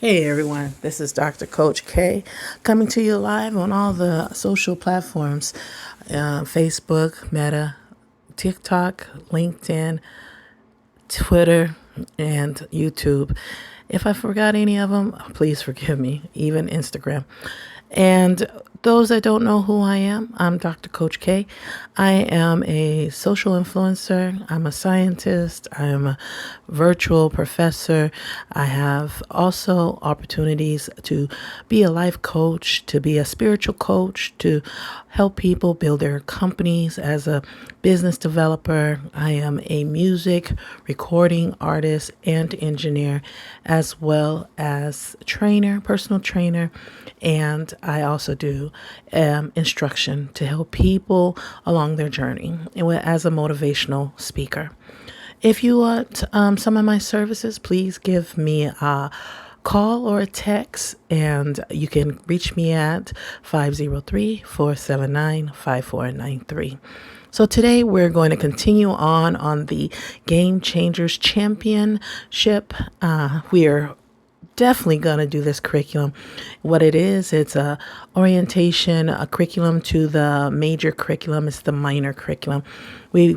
Hey everyone, this is Dr. Coach K coming to you live on all the social platforms, Facebook, Meta, TikTok, LinkedIn, Twitter, and YouTube. If I forgot any of them, please forgive me, even Instagram. And those that don't know who I am, I'm Dr. Coach K. I am a social influencer. I'm a scientist. I'm a virtual professor. I have also opportunities to be a life coach, to be a spiritual coach, to help people build their companies as a business developer. I am a music recording artist and engineer, as well as trainer, personal trainer, and I also do instruction to help people along their journey as a motivational speaker. If you want some of my services, please give me a call or a text, and you can reach me at 503-479-5493. So today we're going to continue on the Game Changers Championship. We are definitely going to do this curriculum. What it is, it's a orientation, a curriculum to the major curriculum. It's the minor curriculum. We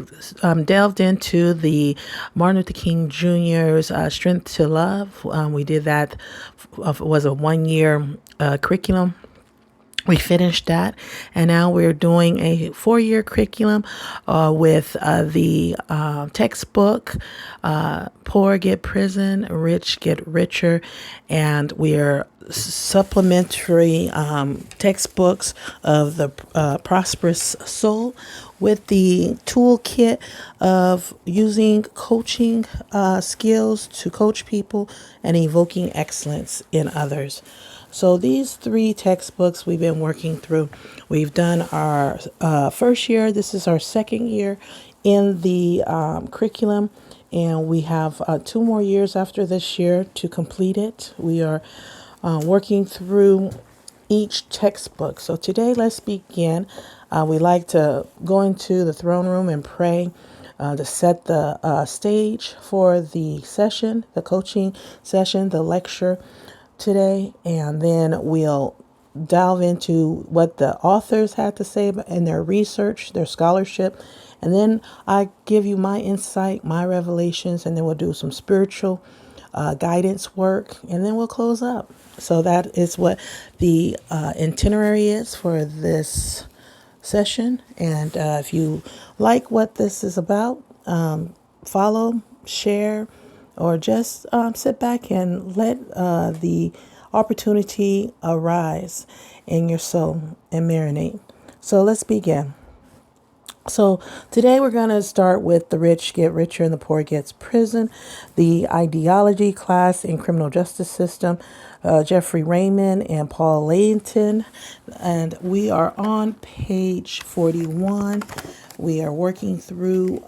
delved into the Martin Luther King Jr.'s Strength to Love. We did that. Was a 1-year curriculum. We finished that, and now we're doing a 4-year curriculum with the textbook, Poor Get Prison, Rich Get Richer, and we are supplementary textbooks of the Prosperous Soul with the toolkit of using coaching skills to coach people and evoking excellence in others. So these 3 textbooks we've been working through. We've done our first year. This is our second year in the curriculum, and we have 2 more years after this year to complete it. We are working through each textbook. So today, let's begin. We like to go into the throne room and pray to set the stage for the session, the coaching session, the lecture today, and then we'll delve into what the authors had to say in their research, their scholarship, and then I give you my insight, my revelations, and then we'll do some spiritual guidance work, and then we'll close up. So that is what the itinerary is for this session. And if you like what this is about, follow, share, or just sit back and let the opportunity arise in your soul and marinate. So let's begin. So today we're going to start with the rich get richer and the poor gets prison, the ideology class in criminal justice system, Jeffrey Raymond and Paul Layton. And we are on page 41. We are working through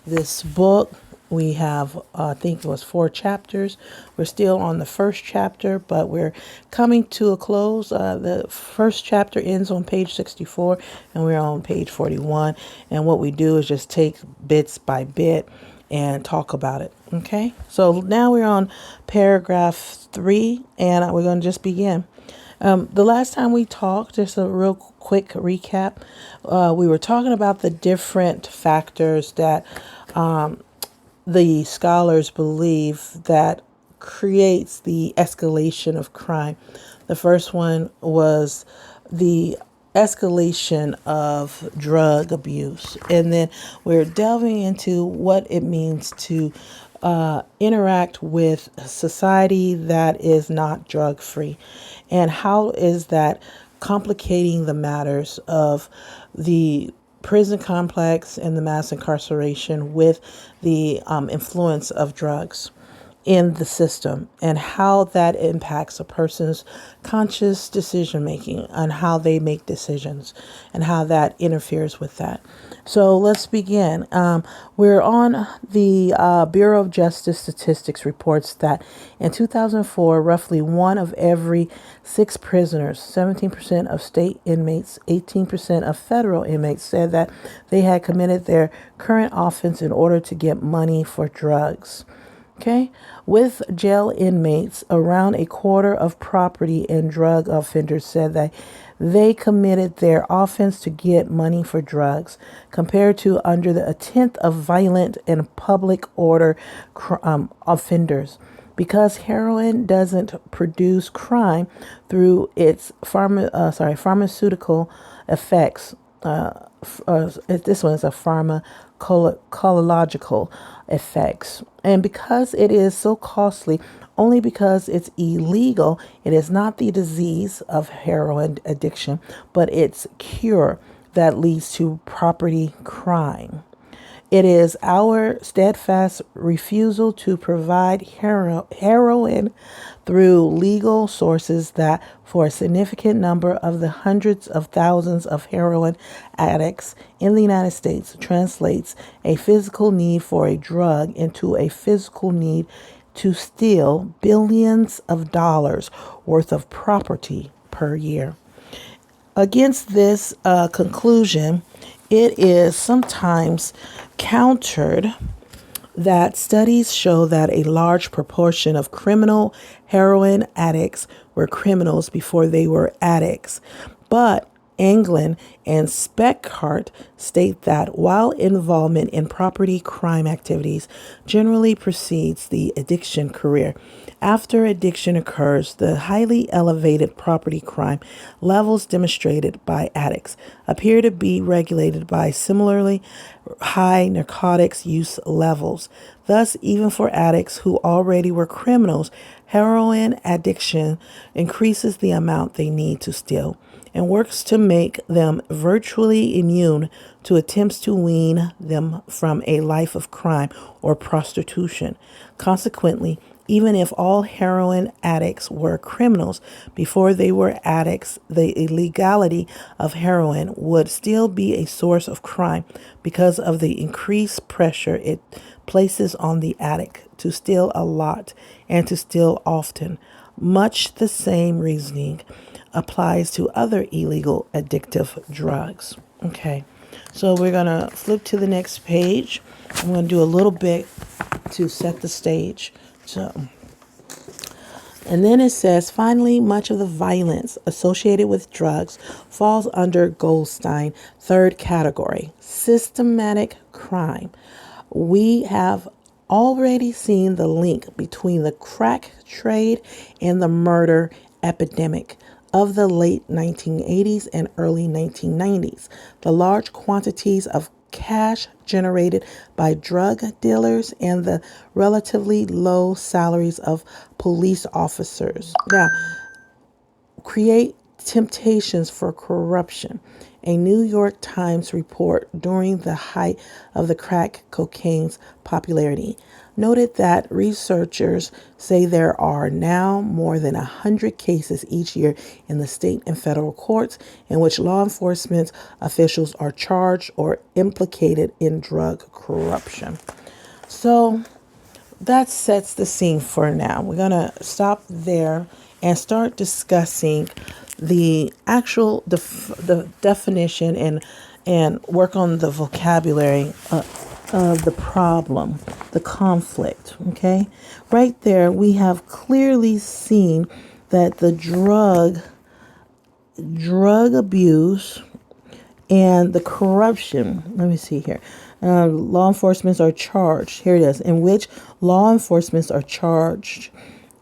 this book. We have, I think it was 4 chapters. We're still on the first chapter, but we're coming to a close. The first chapter ends on page 64, and we're on page 41. And what we do is just take bits by bit and talk about it. Okay? So now we're on paragraph 3, and we're going to just begin. The last time we talked, just a real quick recap, we were talking about the different factors that the scholars believe that creates the escalation of crime. The first one was the escalation of drug abuse. And then we're delving into what it means to interact with a society that is not drug free, and how is that complicating the matters of the prison complex and the mass incarceration with the influence of drugs in the system, and how that impacts a person's conscious decision making and how they make decisions and how that interferes with that. So let's begin. We're on the Bureau of Justice Statistics reports that in 2004, roughly 1 of every 6 prisoners, 17% of state inmates, 18% of federal inmates, said that they had committed their current offense in order to get money for drugs. Okay, with jail inmates, around a quarter of property and drug offenders said that they committed their offense to get money for drugs, compared to under a tenth of violent and public order offenders. Because heroin doesn't produce crime through its pharmaceutical effects, this one is a pharmacological effects. And because it is so costly, only because it's illegal, it is not the disease of heroin addiction, but its cure that leads to property crime. It is our steadfast refusal to provide heroin through legal sources that, for a significant number of the hundreds of thousands of heroin addicts in the United States, translates a physical need for a drug into a physical need to steal billions of dollars worth of property per year. Against this conclusion, it is sometimes countered that studies show that a large proportion of criminal heroin addicts were criminals before they were addicts. But Anglin and Speckhart state that while involvement in property crime activities generally precedes the addiction career, after addiction occurs, the highly elevated property crime levels demonstrated by addicts appear to be regulated by similarly high narcotics use levels. Thus, even for addicts who already were criminals, heroin addiction increases the amount they need to steal and works to make them virtually immune to attempts to wean them from a life of crime or prostitution. Consequently, even if all heroin addicts were criminals before they were addicts, the illegality of heroin would still be a source of crime because of the increased pressure it places on the addict to steal a lot and to steal often. Much the same reasoning applies to other illegal addictive drugs. Okay, so we're going to flip to the next page. I'm going to do a little bit to set the stage. And then it says, finally, much of the violence associated with drugs falls under Goldstein, third category, systematic crime. We have already seen the link between the crack trade and the murder epidemic of the late 1980s and early 1990s. The large quantities of cash generated by drug dealers and the relatively low salaries of police officers now create temptations for corruption. A New York Times report during the height of the crack cocaine's popularity noted that researchers say there are now more than 100 cases each year in the state and federal courts in which law enforcement officials are charged or implicated in drug corruption. So that sets the scene for now. We're going to stop there and start discussing the actual the definition and work on the vocabulary of the problem, the conflict. Okay, right there we have clearly seen that the drug abuse and the corruption. Let me see here. Law enforcement are charged. Here it is. In which law enforcement are charged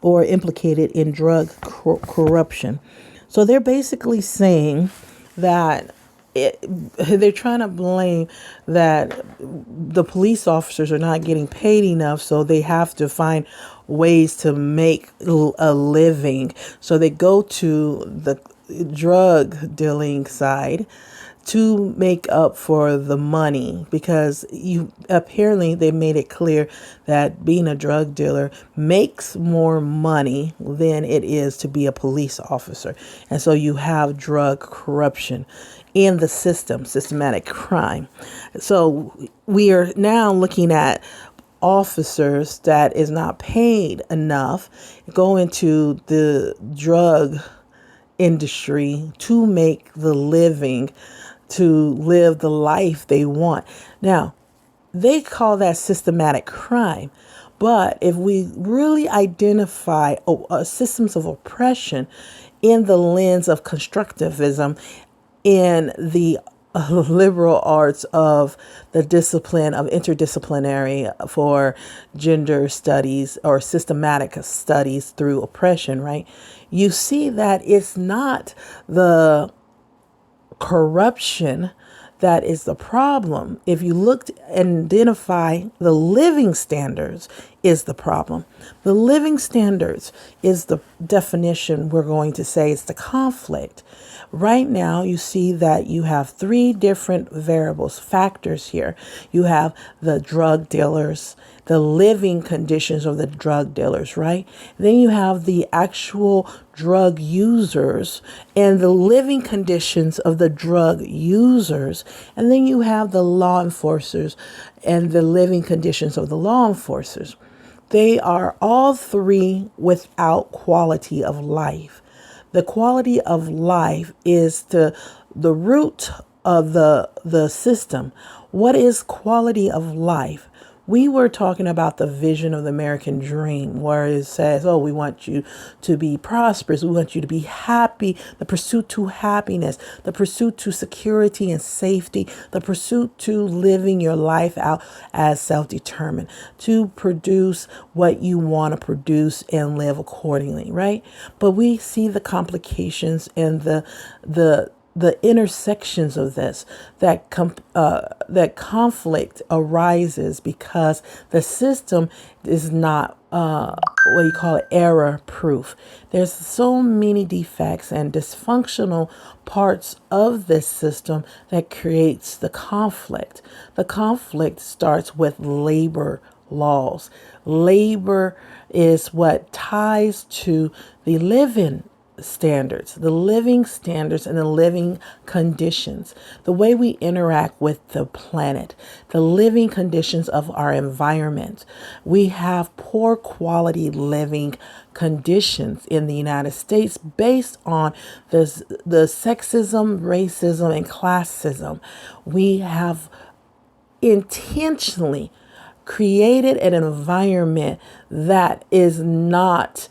or implicated in drug corruption. So they're basically saying that they're trying to blame that the police officers are not getting paid enough, so they have to find ways to make a living. So they go to the drug dealing side to make up for the money, because apparently they made it clear that being a drug dealer makes more money than it is to be a police officer. And so you have drug corruption in the system, systematic crime. So we are now looking at officers that is not paid enough go into the drug industry to make the living, to live the life they want. Now, they call that systematic crime, But if we really identify systems of oppression in the lens of constructivism, in the liberal arts of the discipline of interdisciplinary for gender studies or systematic studies through oppression, right? You see that it's not the corruption that is the problem. If you look and identify the living standards is the problem. The living standards is the definition we're going to say is the conflict. Right now, you see that you have three different variables, factors here. You have the drug dealers, the living conditions of the drug dealers, right? Then you have the actual drug users and the living conditions of the drug users. And then you have the law enforcers and the living conditions of the law enforcers. They are all three without quality of life. The quality of life is the root of the system. What is quality of life? We were talking about the vision of the American dream, where it says, oh, we want you to be prosperous. We want you to be happy. The pursuit to happiness, the pursuit to security and safety, the pursuit to living your life out as self-determined, to produce what you want to produce and live accordingly, right? But we see the complications and the intersections of this, that conflict arises because the system is not what you call it, error proof. There's so many defects and dysfunctional parts of this system that creates the conflict. The conflict starts with labor laws. Labor is what ties to the living standards, the living standards and the living conditions, the way we interact with the planet, the living conditions of our environment. We have poor quality living conditions in the United States based on the sexism, racism, and classism. We have intentionally created an environment that is not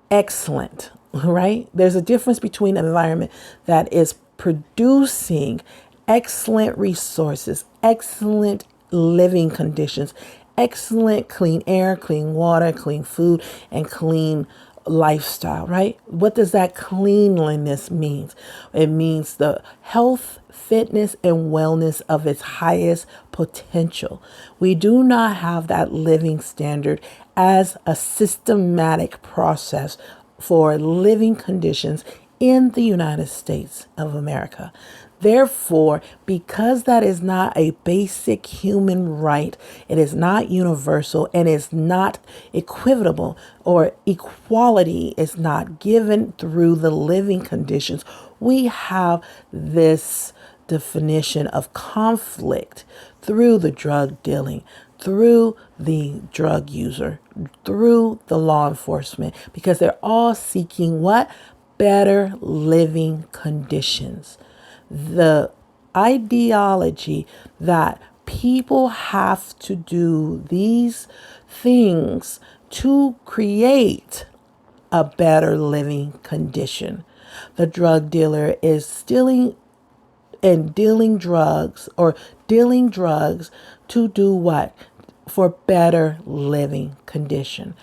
excellent, right? There's a difference between an environment that is producing excellent resources, excellent living conditions, excellent clean air, clean water, clean food, and clean lifestyle, right? What does that cleanliness mean? It means the health, fitness, and wellness of its highest potential. We do not have that living standard as a systematic process for living conditions in the United States of America. Therefore, because that is not a basic human right, it is not universal and is not equitable, or equality is not given through the living conditions, we have this definition of conflict through the drug dealing, through the drug user, through the law enforcement, because they're all seeking what? Better living conditions. The ideology that people have to do these things to create a better living condition. The drug dealer is stealing and dealing drugs, or dealing drugs to do what? For better living condition.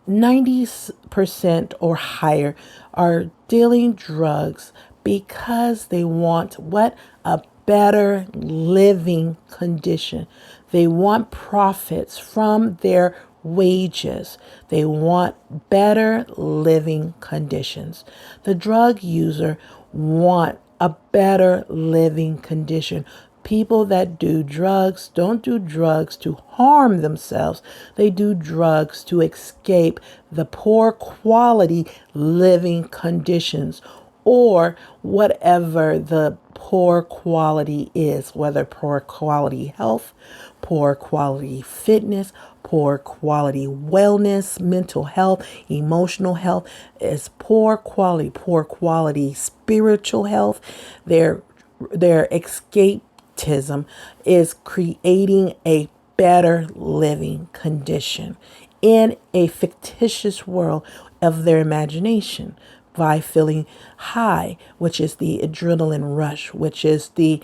90% or higher are dealing drugs because they want what? A better living condition. They want profits from their wages. They want better living conditions. The drug user want a better living condition. People that do drugs don't do drugs to harm themselves. They do drugs to escape the poor quality living conditions, or whatever the poor quality is, whether poor quality health, poor quality fitness, poor quality wellness, mental health, emotional health is poor quality spiritual health. Their escapism is creating a better living condition in a fictitious world of their imagination by feeling high, which is the adrenaline rush, which is the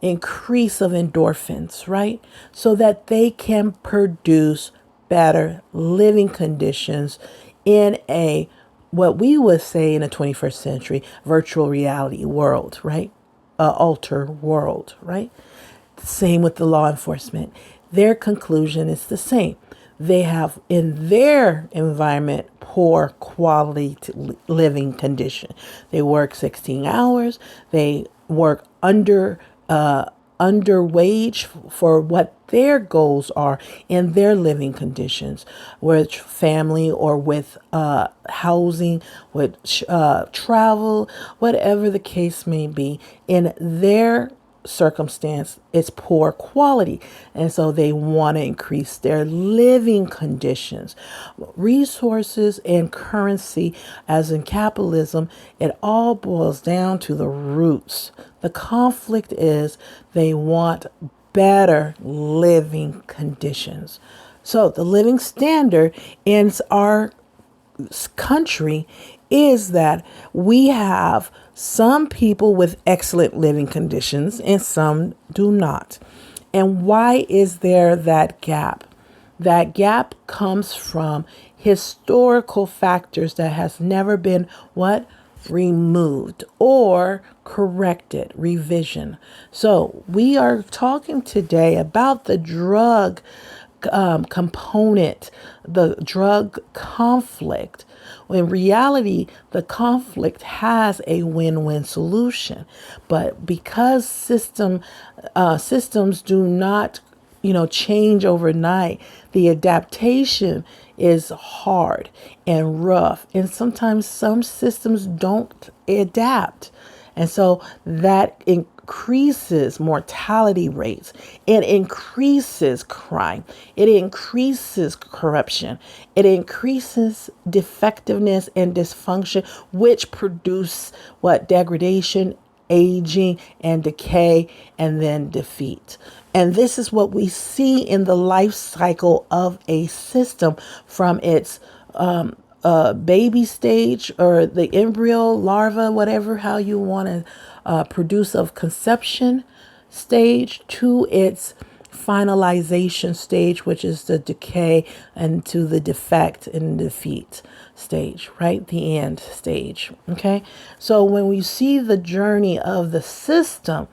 increase of endorphins, right? So that they can produce better living conditions in a what we would say in the 21st century virtual reality world, right? Alter world, right? Same with the law enforcement. Their conclusion is the same. They have in their environment poor quality living condition. They work 16 hours. They work under wage for what their goals are in their living conditions, with family or with housing, with travel, whatever the case may be. In their circumstance, it's poor quality, and so they want to increase their living conditions. Resources and currency, as in capitalism, it all boils down to the roots. The conflict is they want better living conditions. So the living standard in our country is that we have some people with excellent living conditions and some do not. And why is there that gap? That gap comes from historical factors that has never been what? Removed or corrected, revision. So we are talking today about the drug component, the drug conflict. In reality, the conflict has a win-win solution, but because systems do not, change overnight, the adaptation is hard and rough, and sometimes some systems don't adapt. And so that increases mortality rates. It increases crime. It increases corruption. It increases defectiveness and dysfunction, which produce what? Degradation, aging, and decay, and then defeat. And this is what we see in the life cycle of a system from its baby stage or the embryo, larva, whatever, how you want to produce of conception stage to its finalization stage, which is the decay, and to the defect and defeat stage, right? The end stage. Okay. So when we see the journey of the system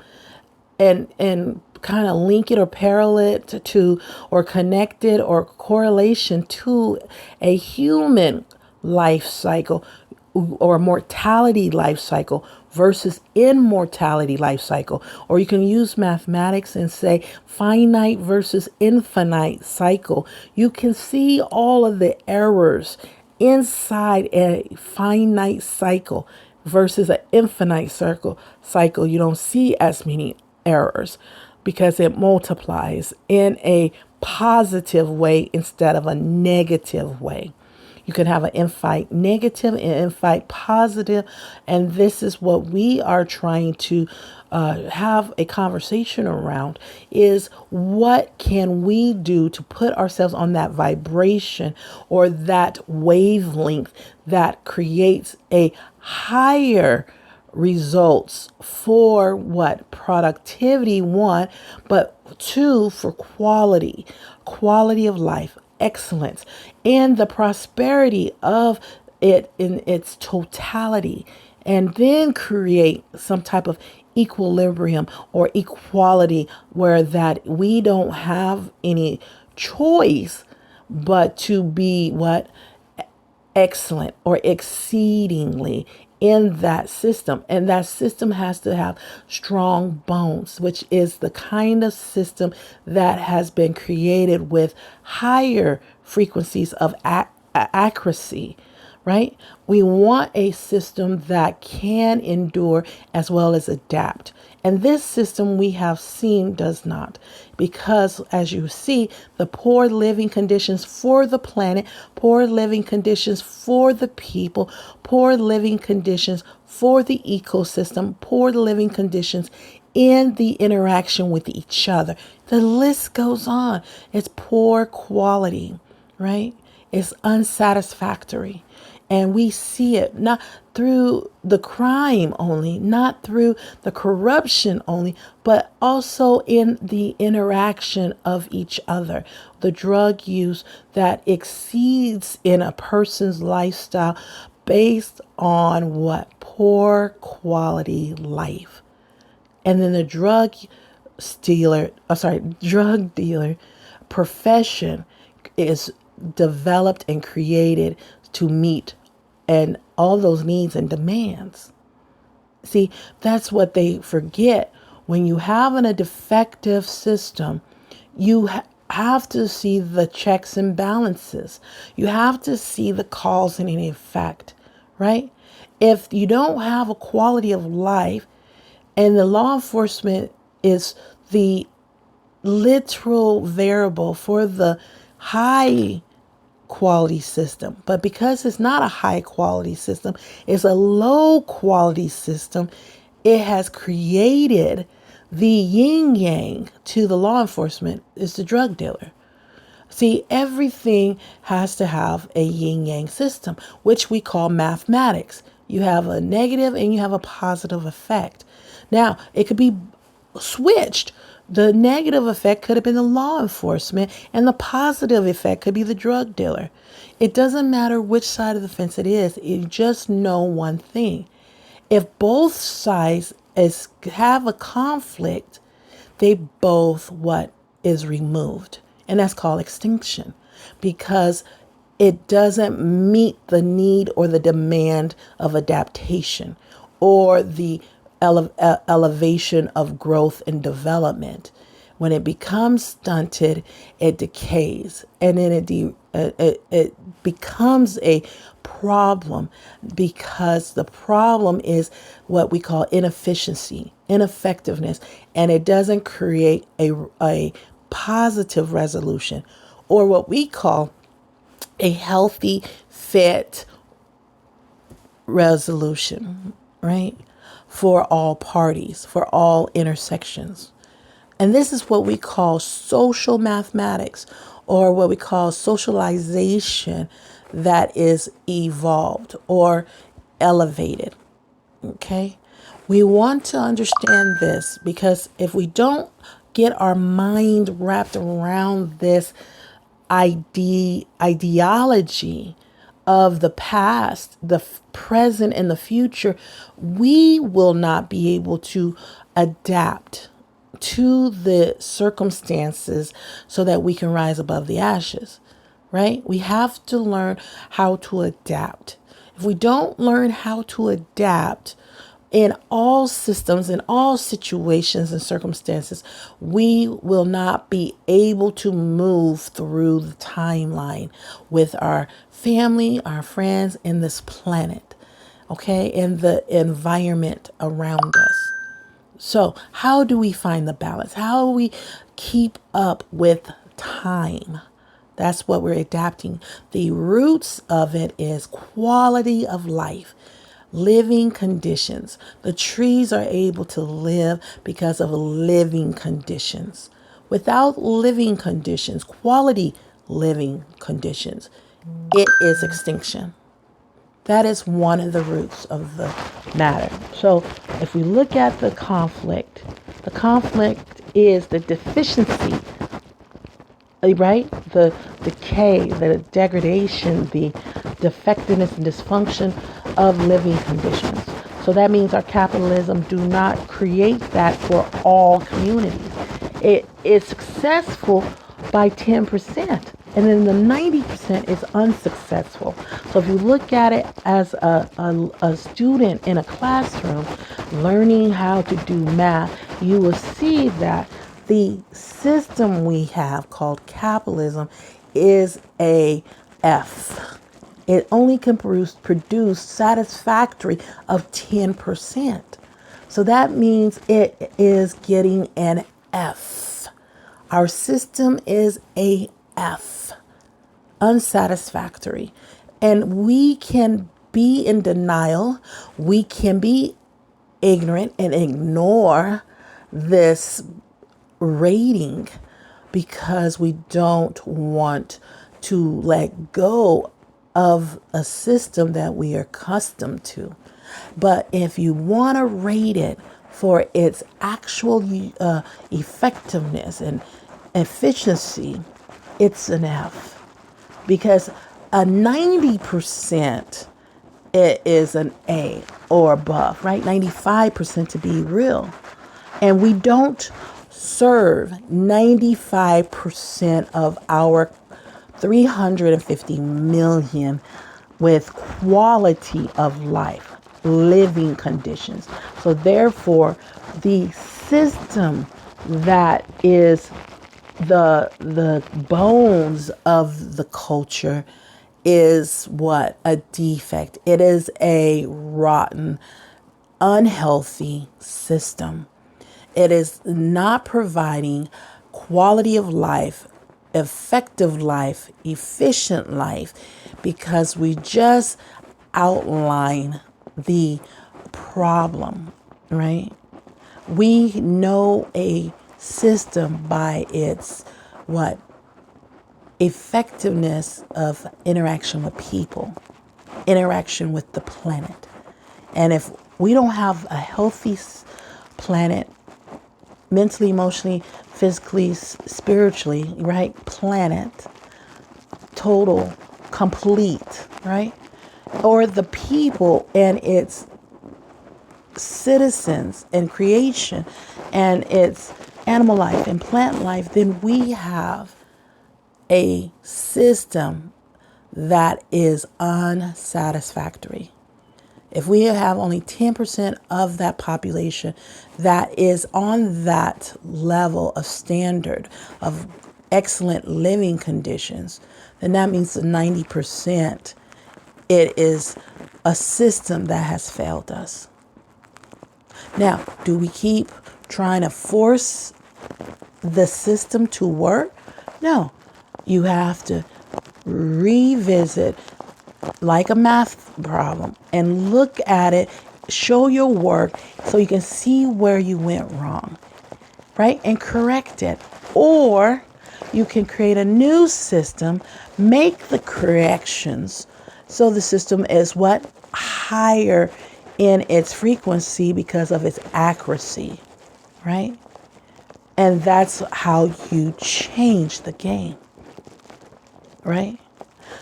and kind of link it or parallel it to or connect it or correlation to a human life cycle or mortality life cycle versus immortality life cycle, or you can use mathematics and say finite versus infinite cycle. You can see all of the errors inside a finite cycle versus an infinite cycle. You don't see as many errors because it multiplies in a positive way instead of a negative way. You can have an infinite negative and infinite positive. And this is what we are trying to have a conversation around, is what can we do to put ourselves on that vibration or that wavelength that creates a higher results for what? Productivity, one, but two, for quality of life, excellence, and the prosperity of it in its totality, and then create some type of equilibrium or equality where that we don't have any choice but to be what? Excellent or exceedingly in that system. And that system has to have strong bones, which is the kind of system that has been created with higher frequencies of accuracy, right? We want a system that can endure as well as adapt. And this system we have seen does not, because as you see, the poor living conditions for the planet, poor living conditions for the people, poor living conditions for the ecosystem, poor living conditions in the interaction with each other. The list goes on. It's poor quality, right? It's unsatisfactory. And we see it not through the crime only, not through the corruption only, but also in the interaction of each other. The drug use that exceeds in a person's lifestyle based on what? Poor quality life. And then the drug dealer profession is developed and created to meet and all those needs and demands. See, that's what they forget. When you have a defective system, you have to see the checks and balances. You have to see the cause and effect, right? If you don't have a quality of life, and the law enforcement is the literal variable for the high quality system. But because it's not a high quality system, it's a low quality system, it has created the yin yang to the law enforcement is the drug dealer. See, everything has to have a yin yang system, which we call mathematics. You have a negative and you have a positive effect. Now, it could be switched. The negative effect could have been the law enforcement, and the positive effect could be the drug dealer. It doesn't matter which side of the fence it is. You just know one thing. If both sides have a conflict, they both what is removed. And that's called extinction, because it doesn't meet the need or the demand of adaptation or the elevation of growth and development. When it becomes stunted, it decays, and then it becomes a problem, because the problem is what we call inefficiency, ineffectiveness, and it doesn't create a positive resolution, or what we call a healthy, fit resolution, right? For all parties, for all intersections. And this is what we call social mathematics, or what we call socialization that is evolved or elevated. Okay? We want to understand this, because if we don't get our mind wrapped around this ideology of the past, the present, and the future, we will not be able to adapt to the circumstances so that we can rise above the ashes, right? We have to learn how to adapt. If we don't learn how to adapt in all systems, in all situations and circumstances, we will not be able to move through the timeline with our family, our friends, and this planet, okay, and the environment around us. So how do we find the balance? How do we keep up with time? That's what we're adapting. The roots of it is quality of life, living conditions. The trees are able to live because of living conditions. Without living conditions, quality living conditions, it is extinction. That is one of the roots of the matter. So if we look at the conflict is the deficiency, right? The decay, the degradation, the defectiveness and dysfunction of living conditions. So that means our capitalism do not create that for all communities. It is successful by 10%. And then the 90% is unsuccessful. So if you look at it as a student in a classroom learning how to do math, you will see that the system we have called capitalism is a F. It only can produce satisfactory of 10%. So that means it is getting an F. Our system is a F, unsatisfactory. And we can be in denial. We can be ignorant and ignore this rating because we don't want to let go of a system that we are accustomed to. But if you want to rate it for its actual effectiveness and efficiency, it's an F. Because a 90% it is an A or above, right? 95% to be real. And we don't serve 95% of our 350 million with quality of life, living conditions. So therefore, the system that is the bones of the culture is what? A defect. It is a rotten, unhealthy system. It is not providing quality of life, effective life, efficient life, because we just outline the problem, right? We know a system by its what? Effectiveness of interaction with people, interaction with the planet. And if we don't have a healthy planet, mentally, emotionally, physically, spiritually, right? Planet, total, complete, right? Or the people and its citizens and creation and its animal life and plant life, then we have a system that is unsatisfactory. If we have only 10% of that population that is on that level of standard of excellent living conditions, then that means the 90%, it is a system that has failed us. Now, do we keep trying to force the system to work? No. You have to revisit like a math problem and look at it, show your work so you can see where you went wrong, right? And correct it. Or you can create a new system, make the corrections so the system is what? Higher in its frequency because of its accuracy, right? And that's how you change the game, right?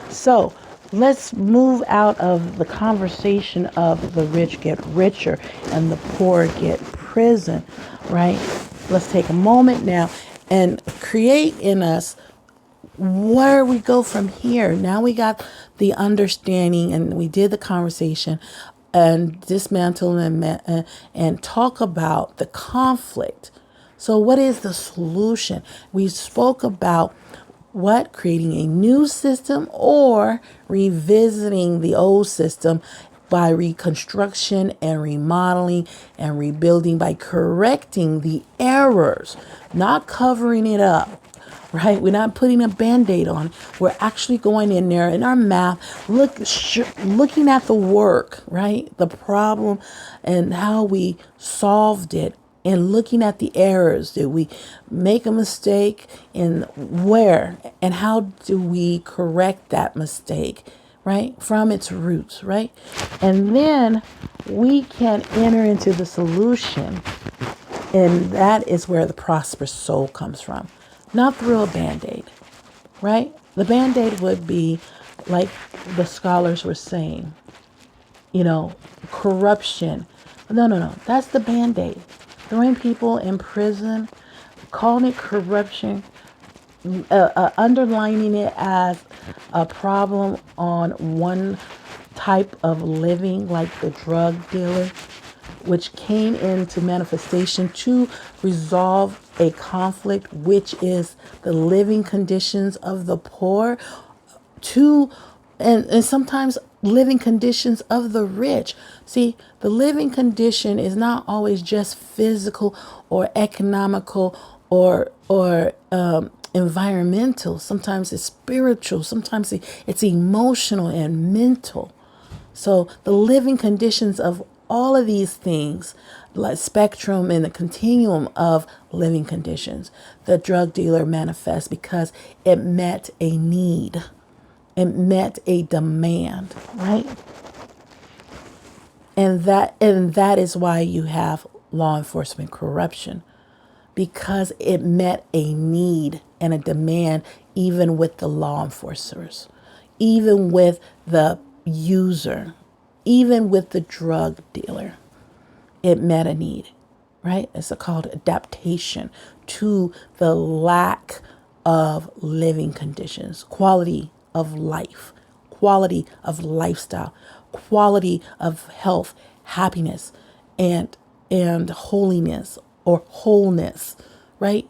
So let's move out of the conversation of the rich get richer and the poor get prison, right? Let's take a moment now and create in us where we go from here. Now we got the understanding and we did the conversation and dismantle and talk about the conflict. So what is the solution? We spoke about what? Creating a new system or revisiting the old system by reconstruction and remodeling and rebuilding by correcting the errors, not covering it up, right? We're not putting a Band-Aid on. We're actually going in there in our math, looking at the work, right? The problem and how we solved it and looking at the errors. Did we make a mistake and where and how do we correct that mistake, right? From its roots, right? And then we can enter into the solution. And that is where the prosperous soul comes from. Not through a Band-Aid, right? The Band-Aid would be like the scholars were saying, corruption. No. That's the Band-Aid. Throwing people in prison, calling it corruption, underlining it as a problem on one type of living, like the drug dealer, which came into manifestation to resolve a conflict, which is the living conditions of the poor, and sometimes living conditions of the rich. See, the living condition is not always just physical or economical or environmental. Sometimes it's spiritual. Sometimes it's emotional and mental. So the living conditions of all of these things, like spectrum and the continuum of living conditions, the drug dealer manifests because it met a need. It met a demand, right? And that is why you have law enforcement corruption, because it met a need and a demand, even with the law enforcers, even with the user, even with the drug dealer. It met a need, right? It's called adaptation to the lack of living conditions, quality of life, quality of lifestyle, quality of health, happiness, and holiness or wholeness, right?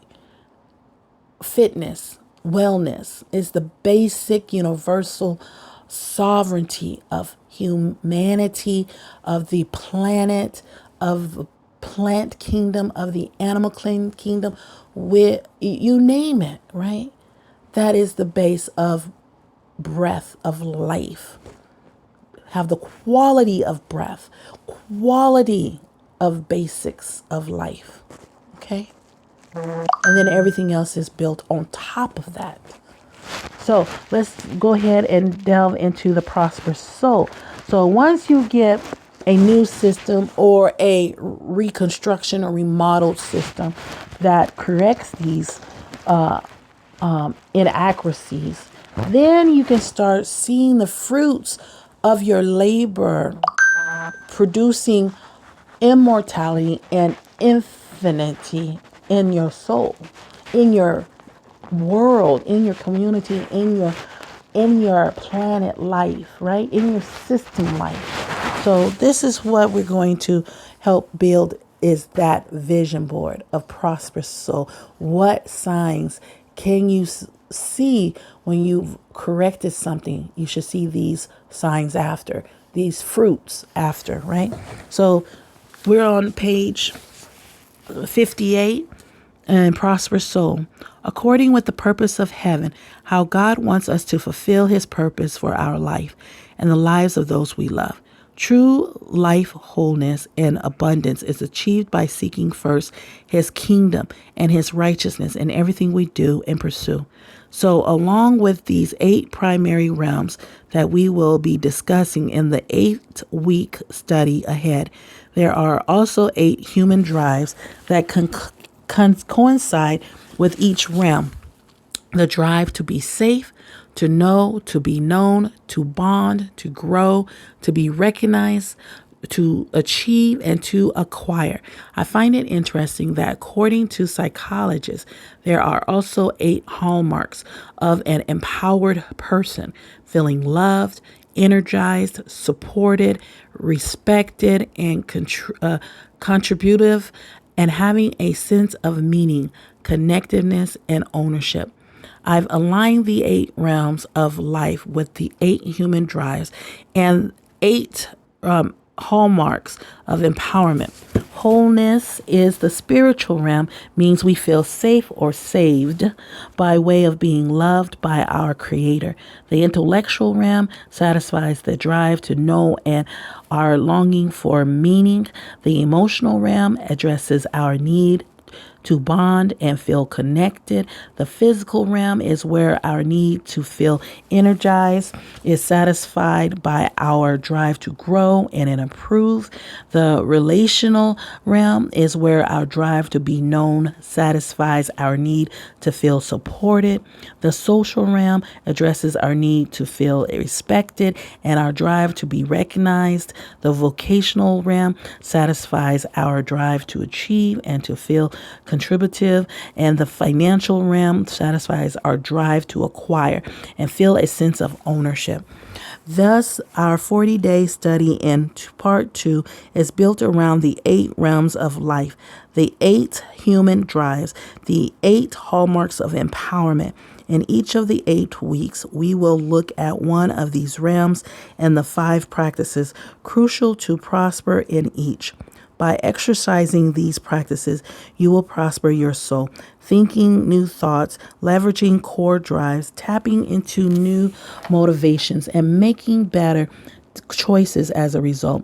Fitness, wellness is the basic universal sovereignty of humanity, of the planet, of the plant kingdom, of the animal kingdom, with you name it, right? That is the base of breath of life. Have the quality of breath, quality of basics of life. Okay? And then everything else is built on top of that. So let's go ahead and delve into the prosperous soul. So once you get a new system or a reconstruction or remodeled system that corrects these inaccuracies, then you can start seeing the fruits of your labor producing immortality and infinity in your soul, in your world, in your community, in your planet life, right? In your system life. So this is what we're going to help build, is that vision board of prosperous soul. What signs can you see when you've corrected something? You should see these signs after, these fruits after, right? So we're on page 58 and prosperous soul. According with the purpose of heaven, how God wants us to fulfill his purpose for our life and the lives of those we love. True life wholeness and abundance is achieved by seeking first his kingdom and his righteousness in everything we do and pursue. So along with these 8 primary realms that we will be discussing in the 8-week study ahead, there are also 8 human drives that coincide with each realm. The drive to be safe, to know, to be known, to bond, to grow, to be recognized, to achieve, and to acquire. I find it interesting that according to psychologists, there are also 8 hallmarks of an empowered person: feeling loved, energized, supported, respected, and contributive, and having a sense of meaning, connectedness, and ownership. I've aligned the 8 realms of life with the 8 human drives and 8 hallmarks of empowerment. Wholeness is the spiritual realm, means we feel safe or saved by way of being loved by our Creator. The intellectual realm satisfies the drive to know and our longing for meaning. The emotional realm addresses our need to bond and feel connected. The physical realm is where our need to feel energized is satisfied by our drive to grow and improve. The relational realm is where our drive to be known satisfies our need to feel supported. The social realm addresses our need to feel respected and our drive to be recognized. The vocational realm satisfies our drive to achieve and to feel contributive, and the financial realm satisfies our drive to acquire and feel a sense of ownership. Thus, our 40-day study in part 2 is built around the 8 realms of life, the 8 human drives, the 8 hallmarks of empowerment. In each of the 8 weeks, we will look at one of these realms and the 5 practices crucial to prosper in each. By exercising these practices, you will prosper your soul, thinking new thoughts, leveraging core drives, tapping into new motivations, and making better choices as a result.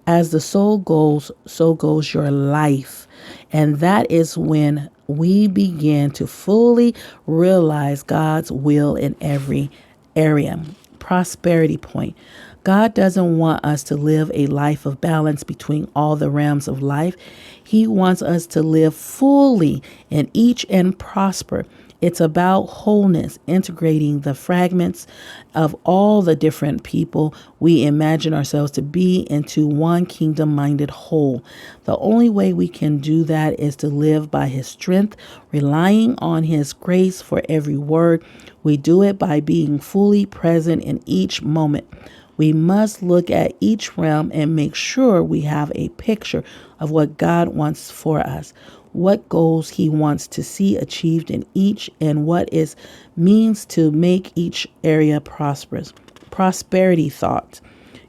As the soul goes, so goes your life. And that is when we begin to fully realize God's will in every area. Prosperity point. God doesn't want us to live a life of balance between all the realms of life. He wants us to live fully in each and prosper. It's about wholeness, integrating the fragments of all the different people we imagine ourselves to be into one kingdom minded whole. The only way we can do that is to live by His strength, relying on His grace for every word. We do it by being fully present in each moment. We must look at each realm and make sure we have a picture of what God wants for us, what goals He wants to see achieved in each, and what is means to make each area prosperous. Prosperity thoughts.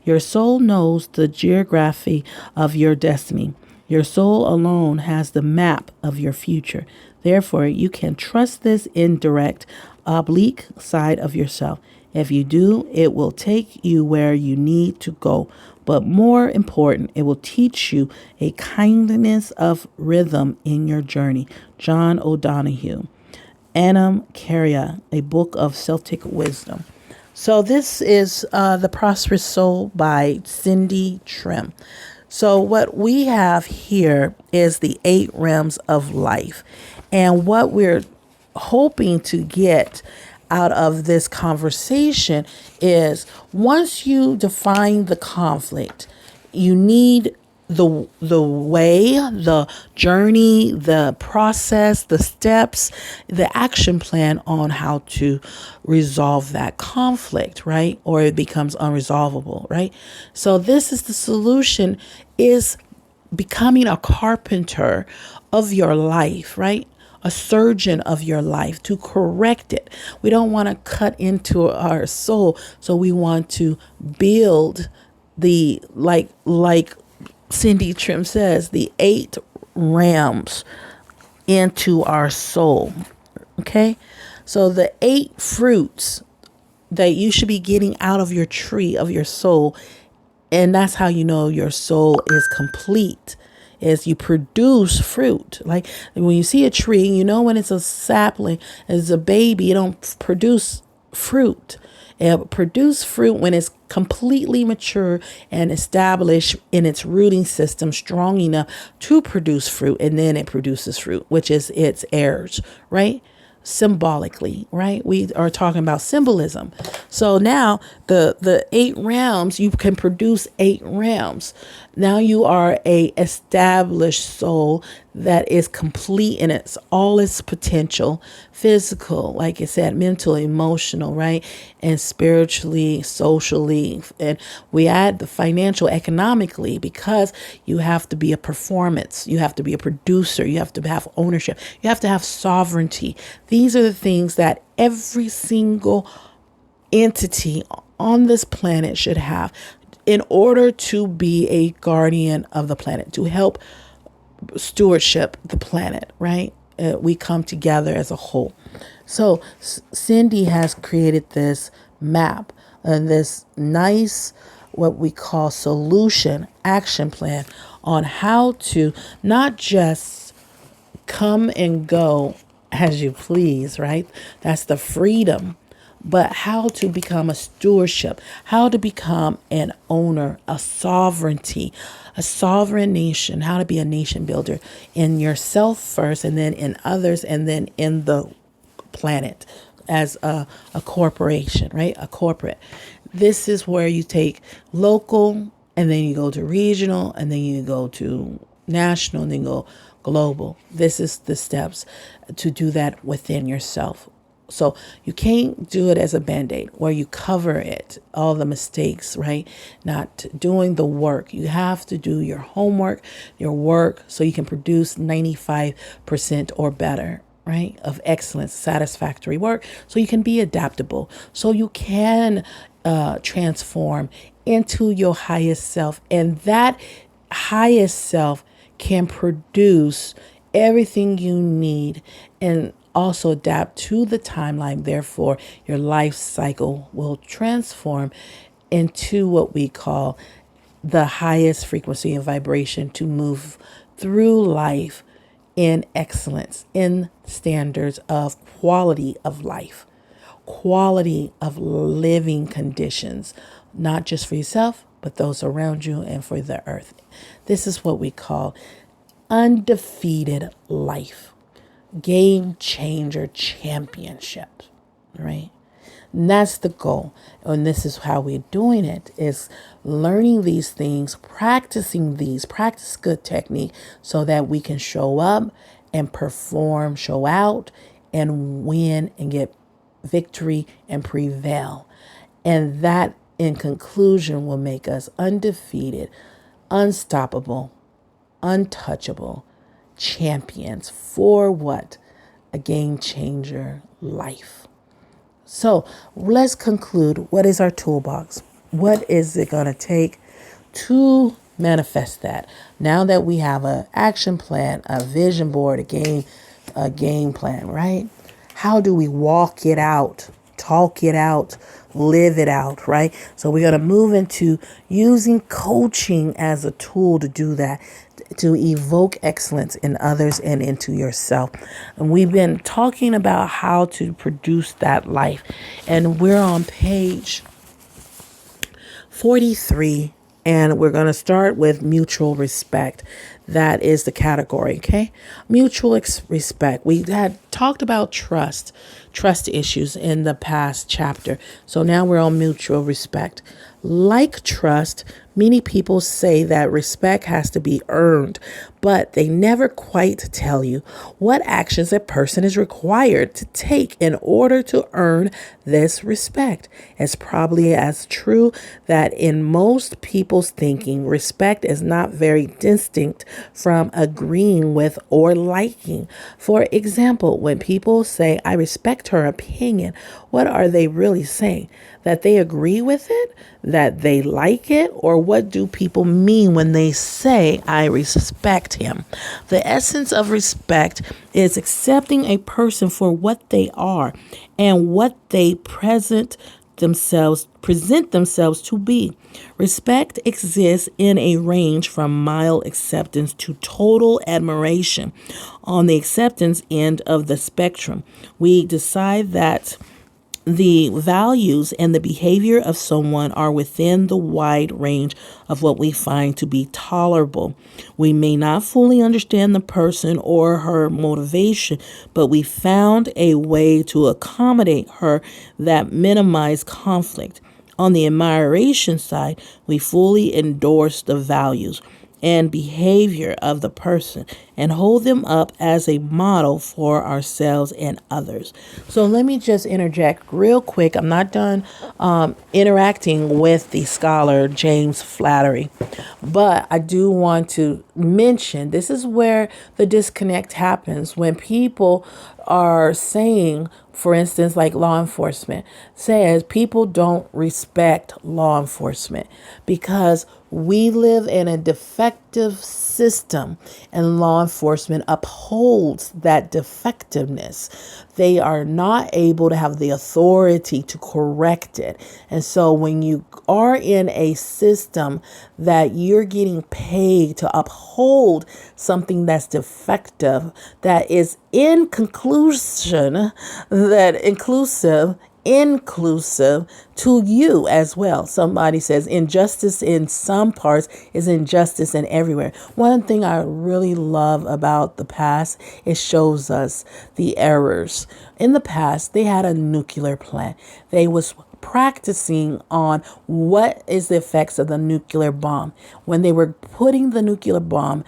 Your soul knows the geography of your destiny. Your soul alone has the map of your future. Therefore, you can trust this indirect, oblique side of yourself. If you do, it will take you where you need to go. But more important, it will teach you a kindness of rhythm in your journey. John O'Donohue. Anam Carrier, A Book of Celtic Wisdom. So this is The Prosperous Soul by Cindy Trimm. So what we have here is the 8 realms of life. And what we're hoping to get out of this conversation is, once you define the conflict, you need the way, the journey, the process, the steps, the action plan on how to resolve that conflict, right? Or it becomes unresolvable, right? So this is the solution, is becoming a carpenter of your life, right? A surgeon of your life to correct it. We don't want to cut into our soul, so we want to build the like Cindy Trimm says, the 8 realms into our soul. Okay? So the 8 fruits that you should be getting out of your tree of your soul, and that's how you know your soul is complete, is you produce fruit. Like when you see a tree, you know when it's a sapling, as a baby, it don't produce fruit. It produce fruit when it's completely mature and established in its rooting system, strong enough to produce fruit, and then it produces fruit, which is its heirs, right? Symbolically, right? We are talking about symbolism. So now the 8 realms, you can produce 8 realms. Now you are a established soul that is complete in its potential, physical, like I said, mental, emotional, right? And spiritually, socially. And we add the financial, economically, because you have to be a performance. You have to be a producer. You have to have ownership. You have to have sovereignty. These are the things that every single entity on this planet should have in order to be a guardian of the planet, to help stewardship the planet, right? We come together as a whole. So Cindy has created this map and this nice, what we call solution action plan on how to not just come and go as you please, right? That's the freedom. But how to become a stewardship, how to become an owner, a sovereignty, a sovereign nation, how to be a nation builder in yourself first, and then in others, and then in the planet as a corporation, right? A corporate. This is where you take local, and then you go to regional, and then you go to national, and then go global. This is the steps to do that within yourself. So you can't do it as a Band-Aid where you cover it, all the mistakes, right? Not doing the work. You have to do your homework, your work, so you can produce 95% or better, right? Of excellence, satisfactory work. So you can be adaptable. So you can transform into your highest self. And that highest self can produce everything you need and also adapt to the timeline. Therefore, your life cycle will transform into what we call the highest frequency and vibration to move through life in excellence, in standards of quality of life, quality of living conditions, not just for yourself, but those around you and for the earth. This is what we call undefeated life, game changer championship, right? And that's the goal. And this is how we're doing it, is learning these things, practice good technique so that we can show up and perform, show out and win and get victory and prevail. And that in conclusion will make us undefeated, unstoppable, untouchable champions for what? A game changer life. So let's conclude. What is our toolbox? What is it going to take to manifest that? Now that we have an action plan, a vision board, a game plan, right? How do we walk it out, talk it out, live it out, right? So we're going to move into using coaching as a tool to do that, to evoke excellence in others and into yourself. And we've been talking about how to produce that life. And we're on page 43, and we're going to start with mutual respect. That is the category, okay? Mutual respect. We had talked about trust issues in the past chapter. So now we're on mutual respect. Like trust, many people say that respect has to be earned, but they never quite tell you what actions a person is required to take in order to earn this respect. It's probably as true that in most people's thinking, respect is not very distinct from agreeing with or liking. For example, when people say, I respect her opinion, what are they really saying? That they agree with it? That they like it? Or what do people mean when they say, I respect him? The essence of respect is accepting a person for what they are and what they present themselves to be. Respect exists in a range from mild acceptance to total admiration. On the acceptance end of the spectrum, we decide that the values and the behavior of someone are within the wide range of what we find to be tolerable. We may not fully understand the person or her motivation, but we found a way to accommodate her that minimized conflict. On the admiration side, we fully endorse the values and behavior of the person and hold them up as a model for ourselves and others. So let me just interject real quick. I'm not done interacting with the scholar James Flaherty, but I do want to mention this is where the disconnect happens when people are saying, for instance, like law enforcement says, people don't respect law enforcement because we live in a defective system and law enforcement upholds that defectiveness. They are not able to have the authority to correct it. And so when you are in a system that you're getting paid to uphold something that's defective, that is in conclusion, that inclusive to you as well. Somebody says injustice in some parts is injustice in everywhere. One thing I really love about the past, it shows us the errors. In the past, they had a nuclear plant. They was practicing on what is the effects of the nuclear bomb. When they were putting the nuclear bomb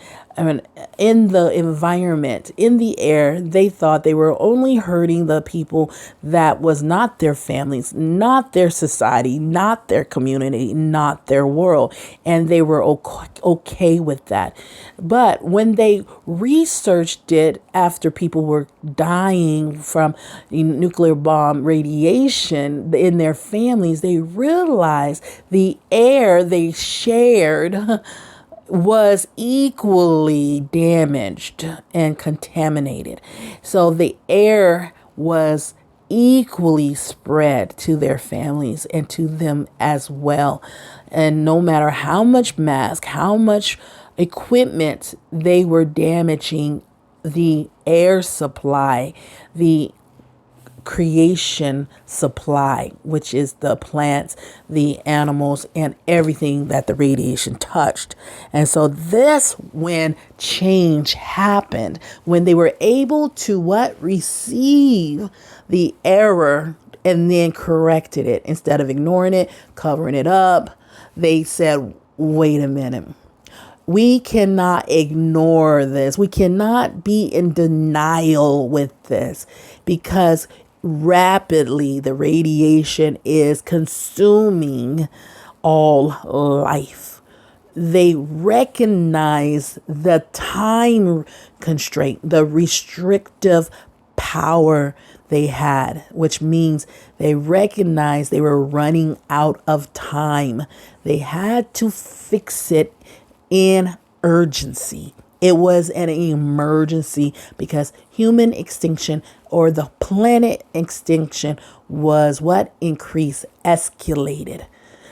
in the environment, in the air, they thought they were only hurting the people that was not their families, not their society, not their community, not their world. And they were okay with that. But when they researched it after people were dying from nuclear bomb radiation in their families, they realized the air they shared was equally damaged and contaminated. So the air was equally spread to their families and to them as well. And no matter how much mask, how much equipment they were damaging, the air supply, the creation supply, which is the plants, the animals, and everything that the radiation touched. And so this, when change happened, when they were able to receive the error and then corrected it instead of ignoring it, covering it up, they said, wait a minute. We cannot ignore this. We cannot be in denial with this, because rapidly the radiation is consuming all life. They recognize the time constraint, the restrictive power they had, which means they recognized they were running out of time. They had to fix it in urgency. It was an emergency, because human extinction, or the planet extinction, was increased, escalated.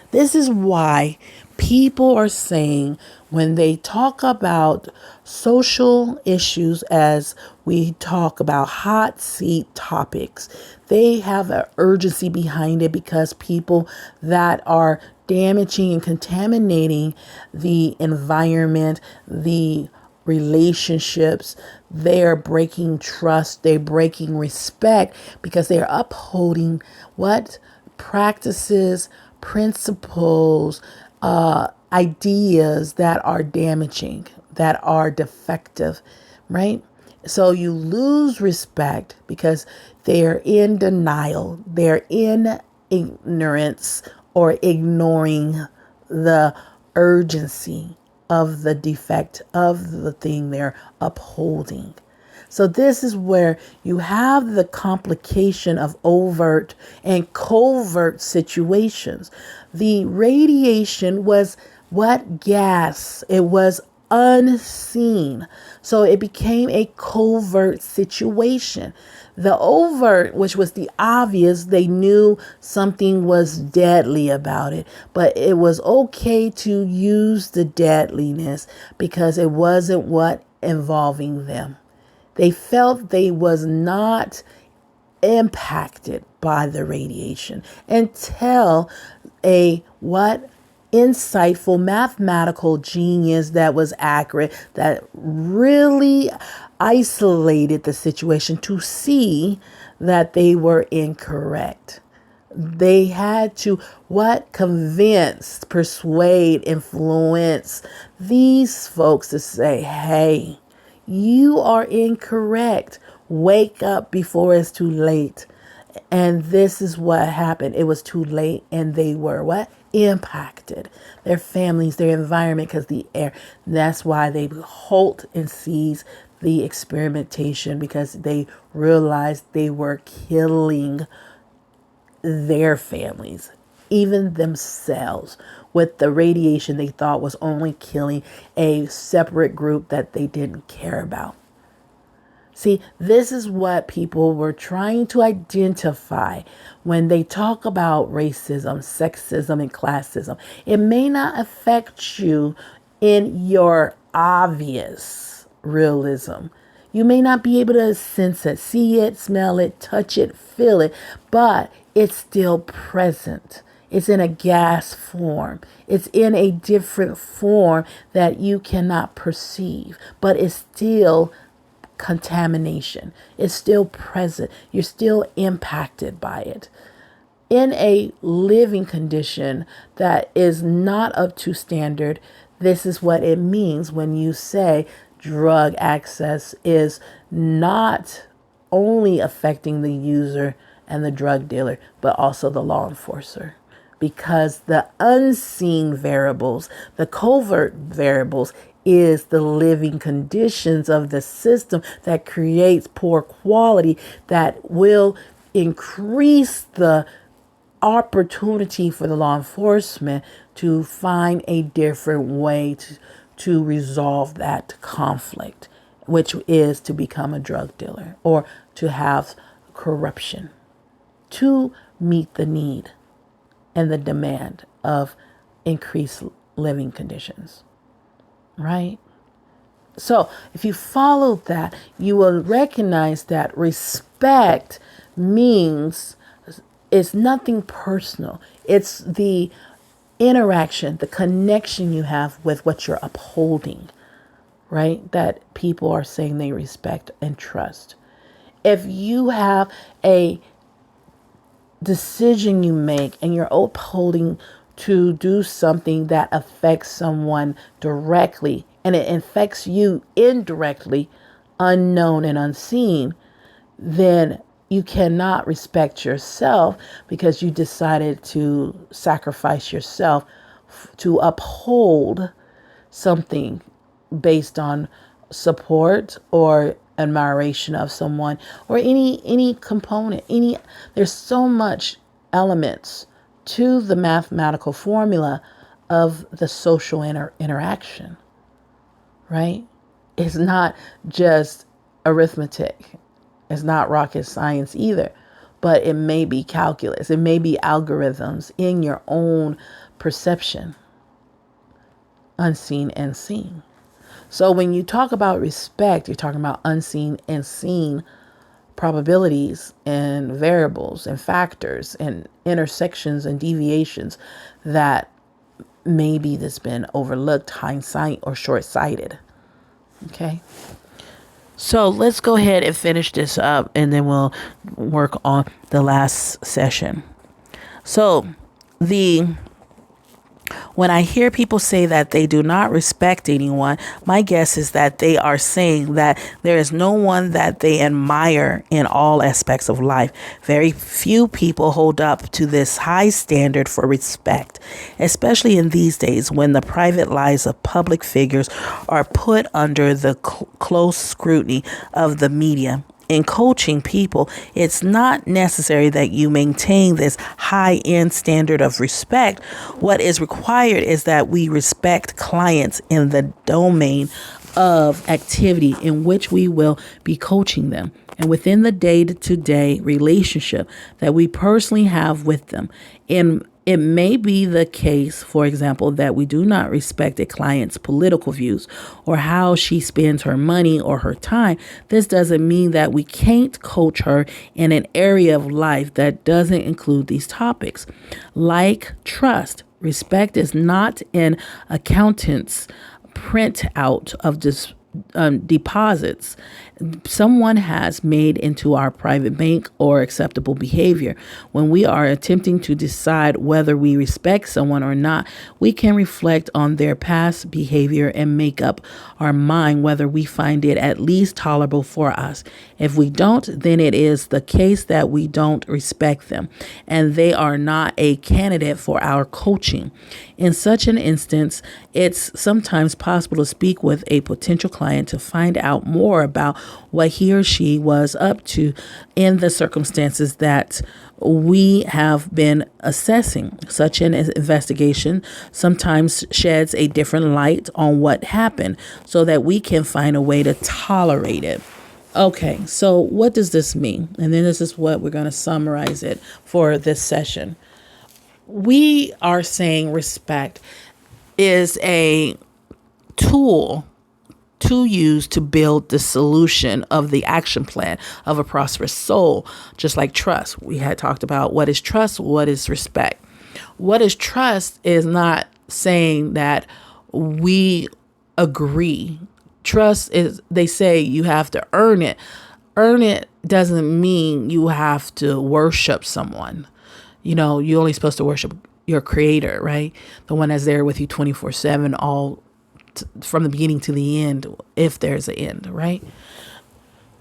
This is why people are saying, when they talk about social issues, as we talk about hot seat topics, they have an urgency behind it, because people that are damaging and contaminating the environment, the relationships, they're breaking trust, they're breaking respect, because they're upholding practices, principles, ideas that are damaging, that are defective, right? So you lose respect because they're in denial, they're in ignorance, or ignoring the urgency of the defect of the thing they're upholding. So this is where you have the complication of overt and covert situations. The radiation was gas? It was unseen. So it became a covert situation. The overt, which was the obvious, they knew something was deadly about it, but it was okay to use the deadliness because it wasn't involving them. They felt they was not impacted by the radiation until a insightful mathematical genius that was accurate, that really isolated the situation to see that they were incorrect. They had to convince, persuade, influence these folks to say, hey, you are incorrect. Wake up before it's too late. And this is what happened. It was too late, and they were impacted. Their families, their environment, because the air. That's why they halt and seize the experimentation, because they realized they were killing their families, even themselves, with the radiation they thought was only killing a separate group that they didn't care about. See, this is what people were trying to identify when they talk about racism, sexism, and classism. It may not affect you in your obvious realism. You may not be able to sense it, see it, smell it, touch it, feel it, but it's still present. It's in a gas form. It's in a different form that you cannot perceive, but it's still contamination. It's still present. You're still impacted by it. In a living condition that is not up to standard, this is what it means when you say drug access is not only affecting the user and the drug dealer, but also the law enforcer. Because the unseen variables, the covert variables, is the living conditions of the system that creates poor quality, that will increase the opportunity for the law enforcement to find a different way to resolve that conflict, which is to become a drug dealer or to have corruption. to meet the need and the demand of increased living conditions, right? So if you follow that, you will recognize that respect means it's nothing personal. It's the interaction, the connection you have with what you're upholding, right? That people are saying they respect and trust. If you have a decision you make and you're upholding to do something that affects someone directly and it affects you indirectly, unknown and unseen, then you cannot respect yourself because you decided to sacrifice yourself to uphold something based on support or admiration of someone or any component. There's so much elements to the mathematical formula of the social interaction, right? It's not just arithmetic. It's not rocket science either, but it may be calculus. It may be algorithms in your own perception, unseen and seen. So when you talk about respect, you're talking about unseen and seen probabilities and variables and factors and intersections and deviations that maybe that's been overlooked, hindsight, or short-sighted. Okay. So let's go ahead and finish this up and then we'll work on the last session. So when I hear people say that they do not respect anyone, my guess is that they are saying that there is no one that they admire in all aspects of life. Very few people hold up to this high standard for respect, especially in these days when the private lives of public figures are put under the close scrutiny of the media. In coaching people, it's not necessary that you maintain this high-end standard of respect. What is required is that we respect clients in the domain of activity in which we will be coaching them and within the day-to-day relationship that we personally have with them. It may be the case, for example, that we do not respect a client's political views or how she spends her money or her time. This doesn't mean that we can't coach her in an area of life that doesn't include these topics. Like trust, respect is not an accountant's printout of deposits someone has made into our private bank or acceptable behavior. When we are attempting to decide whether we respect someone or not, we can reflect on their past behavior and make up our mind whether we find it at least tolerable for us. If we don't, then it is the case that we don't respect them and they are not a candidate for our coaching. In such an instance, it's sometimes possible to speak with a potential client to find out more about what he or she was up to in the circumstances that we have been assessing. Such an investigation sometimes sheds a different light on what happened so that we can find a way to tolerate it. Okay, so what does this mean? And then this is what we're going to summarize it for this session. We are saying respect is a tool to use to build the solution of the action plan of a prosperous soul, just like trust. We had talked about what is trust, what is respect. What is trust is not saying that we agree. Trust is, they say you have to earn it. Earn it doesn't mean you have to worship someone. You know, you're only supposed to worship your creator, right? The one that's there with you 24/7, all from the beginning to the end, if there's an end, right?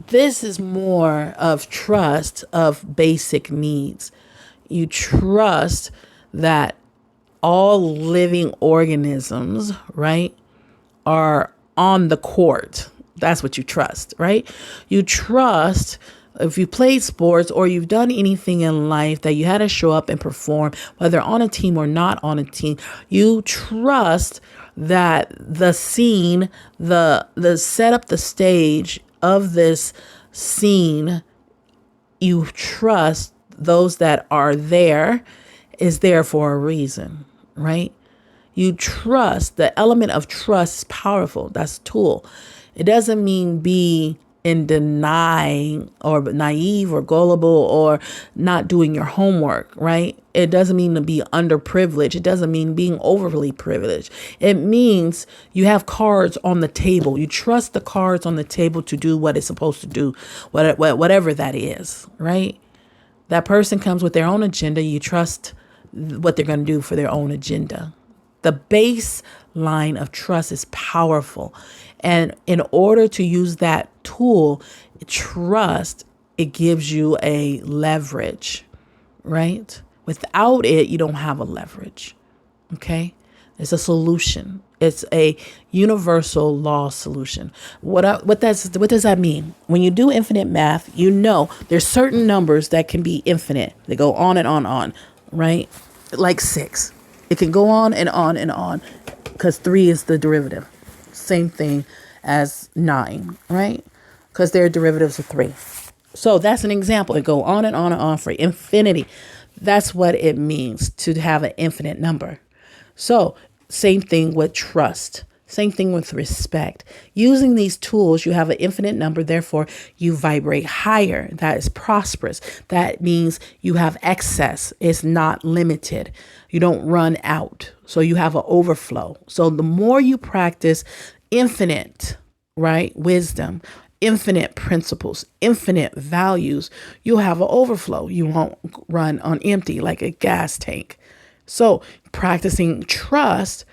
This is more of trust of basic needs. You trust that all living organisms, right, are on the court. That's what you trust, right? You trust if you played sports or you've done anything in life that you had to show up and perform, whether on a team or not on a team, you trust that the scene, the set up the stage of this scene, you trust those that are there is there for a reason, right? You trust. The element of trust is powerful. That's a tool. It doesn't mean be in denying or naive or gullible or not doing your homework, right? It doesn't mean to be underprivileged. It doesn't mean being overly privileged. It means you have cards on the table. You trust the cards on the table to do what it's supposed to do, whatever that is, right? That person comes with their own agenda. You trust what they're going to do for their own agenda. The baseline of trust is powerful. And in order to use that tool, trust, it gives you a leverage, right? Without it, you don't have a leverage. Okay? It's a solution. It's a universal law solution. What does that mean? When you do infinite math, you know there's certain numbers that can be infinite. They go on and on, right? Like 6. It can go on and on and on because 3 is the derivative. Same thing as 9, right? Because they're derivatives of 3. So that's an example. It go on and on and on for infinity. That's what it means to have an infinite number. So same thing with trust. Same thing with respect. Using these tools, you have an infinite number. Therefore, you vibrate higher. That is prosperous. That means you have excess. It's not limited. You don't run out. So you have an overflow. So the more you practice infinite, right, wisdom, infinite principles, infinite values, you'll have an overflow. You won't run on empty like a gas tank. So practicing trust,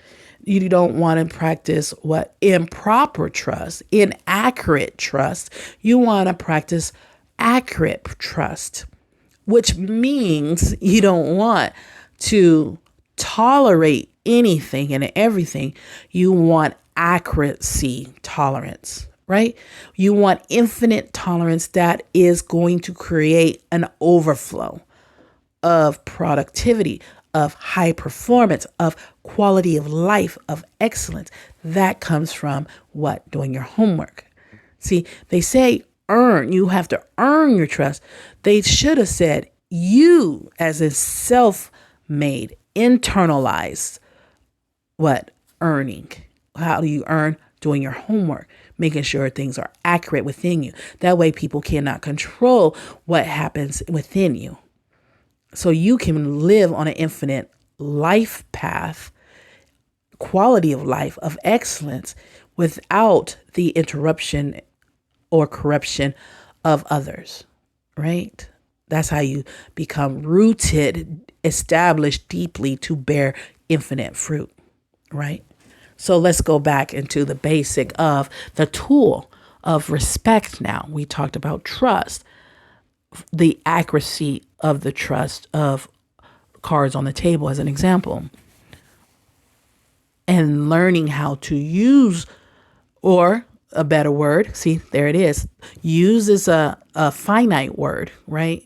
you don't want to practice what improper trust, inaccurate trust. You want to practice accurate trust, which means you don't want to tolerate anything and everything. You want accuracy tolerance, right? You want infinite tolerance that is going to create an overflow of productivity, of high performance, of quality of life, of excellence. That comes from what? Doing your homework. See, they say earn. You have to earn your trust. They should have said you as a self-made, internalized, what? Earning. How do you earn? Doing your homework, making sure things are accurate within you. That way people cannot control what happens within you. So you can live on an infinite life path, quality of life, of excellence without the interruption or corruption of others, right? That's how you become rooted, established deeply to bear infinite fruit, right? So let's go back into the basic of the tool of respect now. We talked about trust, the accuracy of the trust of cards on the table as an example, and learning how to use, or a better word, see, there it is. Use is a finite word, right?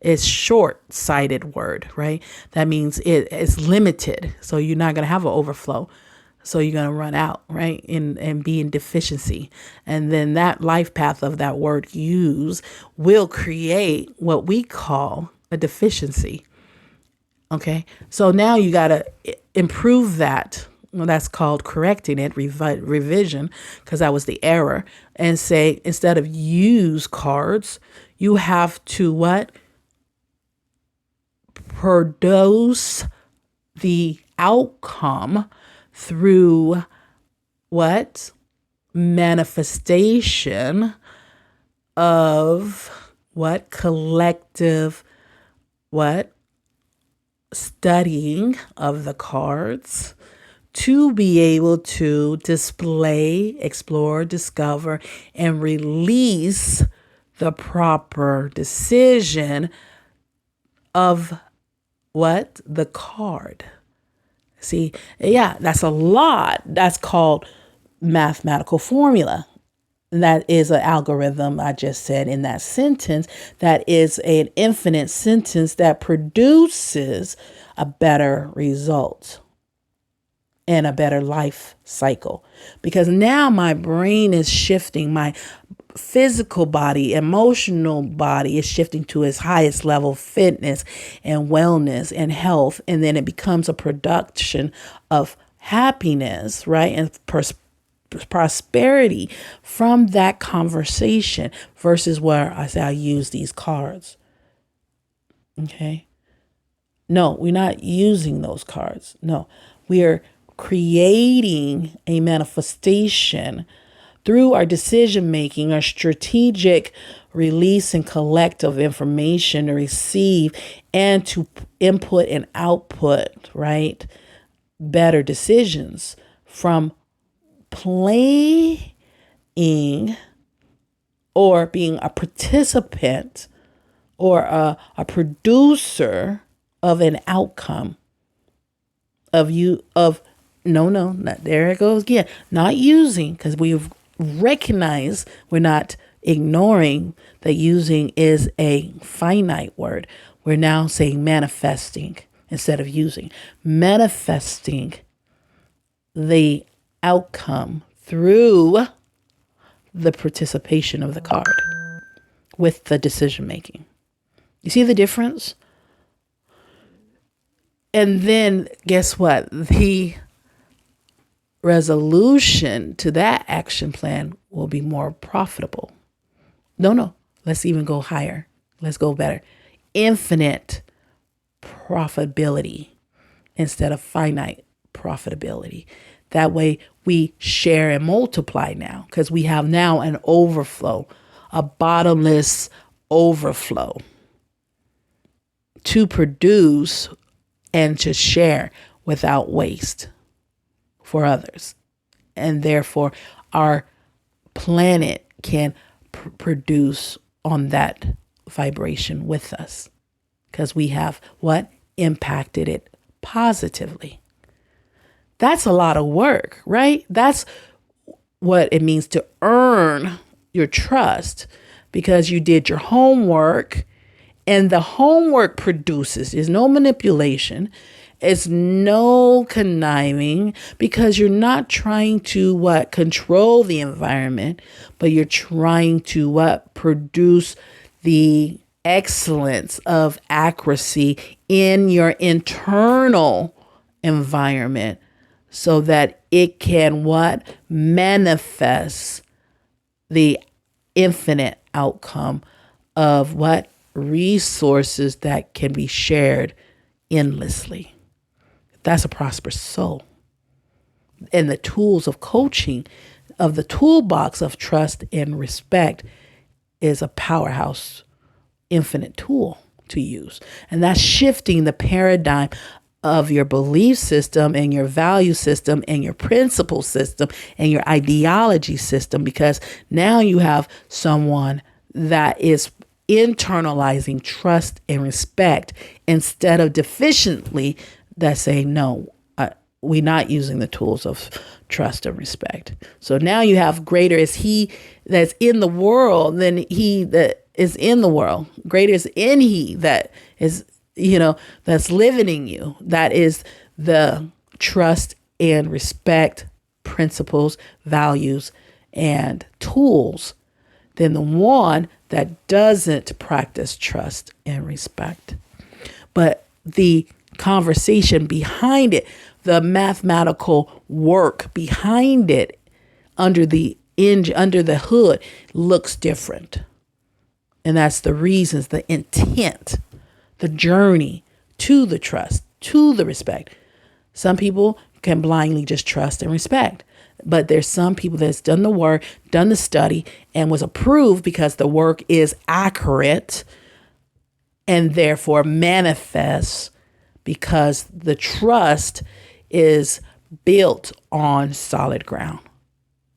It's short-sighted word, right? That means it is limited. So you're not going to have an overflow. So you're going to run out, right? And be in deficiency. And then that life path of that word use will create what we call a deficiency. Okay. So now you got to improve that. Well, that's called correcting it, revision, because that was the error. And say, instead of use cards, you have to what? Produce the outcome through what? Manifestation of what? Collective what? Studying of the cards to be able to display, explore, discover, and release the proper decision of what? The card. See, yeah, that's a lot. That's called mathematical formula. And that is an algorithm I just said in that sentence. That is an infinite sentence that produces a better result and a better life cycle. Because now my brain is shifting. My physical body, emotional body is shifting to its highest level, fitness and wellness and health. And then it becomes a production of happiness, right? And prosperity from that conversation versus where I say I use these cards. Okay. No, we're not using those cards. No, we are creating a manifestation through our decision making, our strategic release and collect of information to receive and to input and output, right? Better decisions from playing or being a participant or a producer of an outcome not there it goes again, not using, because we've recognized, we're not ignoring that using is a finite word. We're now saying manifesting instead of using, manifesting the outcome through the participation of the card with the decision making. You see the difference? And then guess what? The resolution to that action plan will be more profitable. No, let's even go higher. Let's go better. Infinite profitability instead of finite profitability. That way we share and multiply now because we have now an overflow, a bottomless overflow to produce and to share without waste for others. And therefore, our planet can produce on that vibration with us because we have impacted it positively. That's a lot of work, right? That's what it means to earn your trust because you did your homework. And the homework produces, there's no manipulation. It's no conniving because you're not trying to control the environment, but you're trying to produce the excellence of accuracy in your internal environment so that it can manifest the infinite outcome of resources that can be shared endlessly. That's a prosperous soul. And the tools of coaching, of the toolbox of trust and respect, is a powerhouse, infinite tool to use. And that's shifting the paradigm of your belief system and your value system and your principle system and your ideology system, because now you have someone that is internalizing trust and respect instead of deficiently that say, no, we're not using the tools of trust and respect. So now you have greater is he that's in the world than he that is in the world. Greater is in he that is, that's living in you. That is the trust and respect principles, values, and tools than the one that doesn't practice trust and respect. But the conversation behind it, the mathematical work behind it, under the hood, looks different. And that's the reasons, the intent, the journey to the trust, to the respect. Some people can blindly just trust and respect. But there's some people that's done the work, done the study, and was approved because the work is accurate and therefore manifests because the trust is built on solid ground.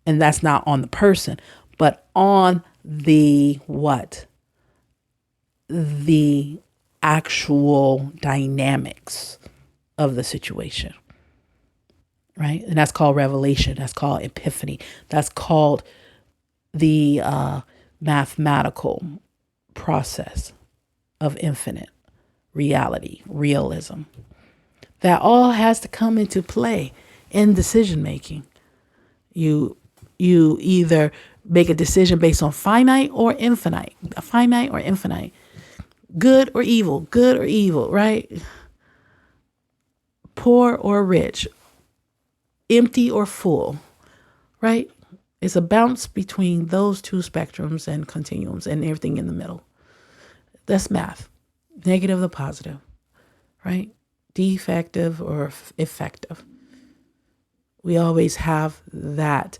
And that's not on the person, but on the the actual dynamics of the situation. Right? And that's called revelation. That's called epiphany. That's called the mathematical process of infinite reality, realism. That all has to come into play in decision making. You either Make a decision based on finite or infinite, good or evil, right? Poor or rich, empty or full, right? It's a bounce between those two spectrums and continuums and everything in the middle. That's math. Negative to positive, right? Defective or effective. We always have that,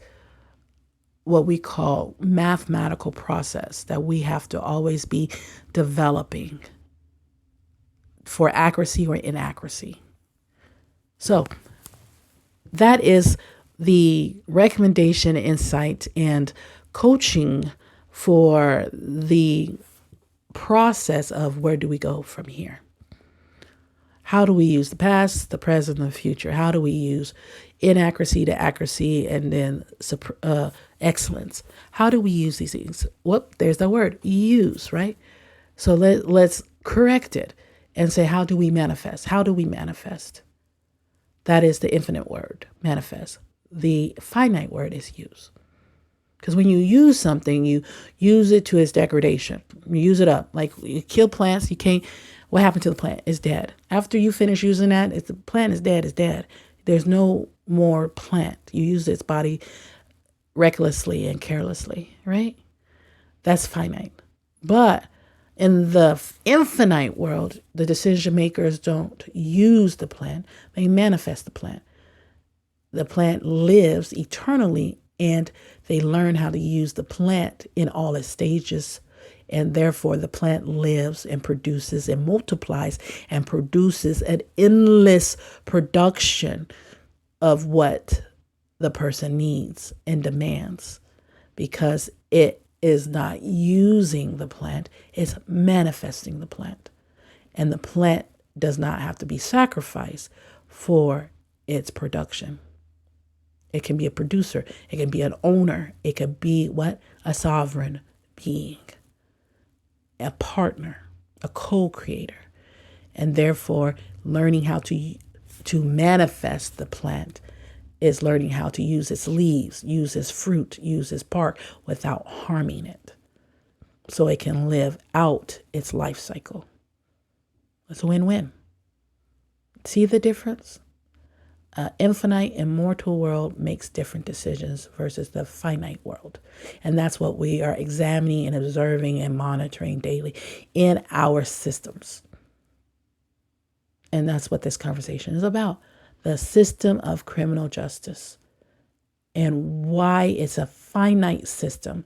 what we call mathematical process that we have to always be developing for accuracy or inaccuracy. So that is the recommendation, insight, and coaching for the process of where do we go from here? How do we use the past, the present, and the future? How do we use inaccuracy to accuracy and then excellence? How do we use these things? Well, there's the word, use, right? So let's correct it and say, how do we manifest? How do we manifest? That is the infinite word, manifest. The finite word is use. Because when you use something, you use it to its degradation. You use it up. Like you kill plants, you can't. What happened to the plant? It's dead. After you finish using that, if the plant is dead, it's dead. There's no more plant. You use its body recklessly and carelessly, right? That's finite. But in the infinite world, the decision makers don't use the plant. They manifest the plant. The plant lives eternally, and they learn how to use the plant in all its stages. And therefore, the plant lives and produces and multiplies and produces an endless production of what the person needs and demands, because it is not using the plant, it's manifesting the plant. And the plant does not have to be sacrificed for its production. It can be a producer. It can be an owner. It could be what? A sovereign being, a partner, a co-creator. And therefore, learning how to manifest the plant is learning how to use its leaves, use its fruit, use its bark without harming it, so it can live out its life cycle. It's a win-win. See the difference? Infinite, immortal world makes different decisions versus the finite world. And that's what we are examining and observing and monitoring daily in our systems. And that's what this conversation is about. The system of criminal justice and why it's a finite system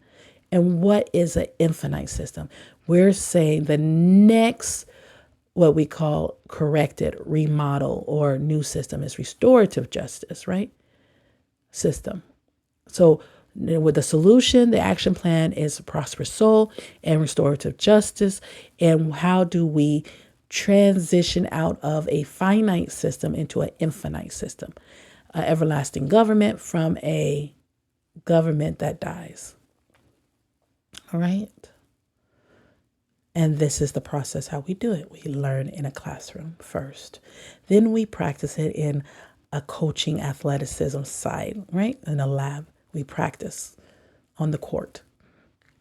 and what is an infinite system. We're saying the next, what we call corrected, remodel, or new system is restorative justice, right? System. So with the solution, the action plan is a prosperous soul and restorative justice. And how do we transition out of a finite system into an infinite system? An everlasting government from a government that dies. All right? And this is the process how we do it. We learn in a classroom first. Then we practice it in a coaching athleticism side, right? In a lab. We practice on the court.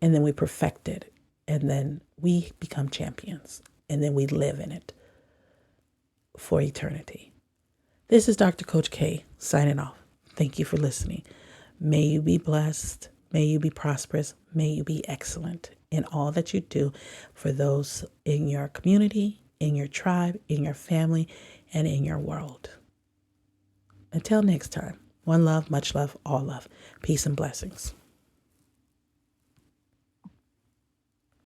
And then we perfect it. And then we become champions. And then we live in it for eternity. This is Dr. Coach K signing off. Thank you for listening. May you be blessed. May you be prosperous. May you be excellent in all that you do for those in your community, in your tribe, in your family, and in your world. Until next time, one love, much love, all love. Peace and blessings.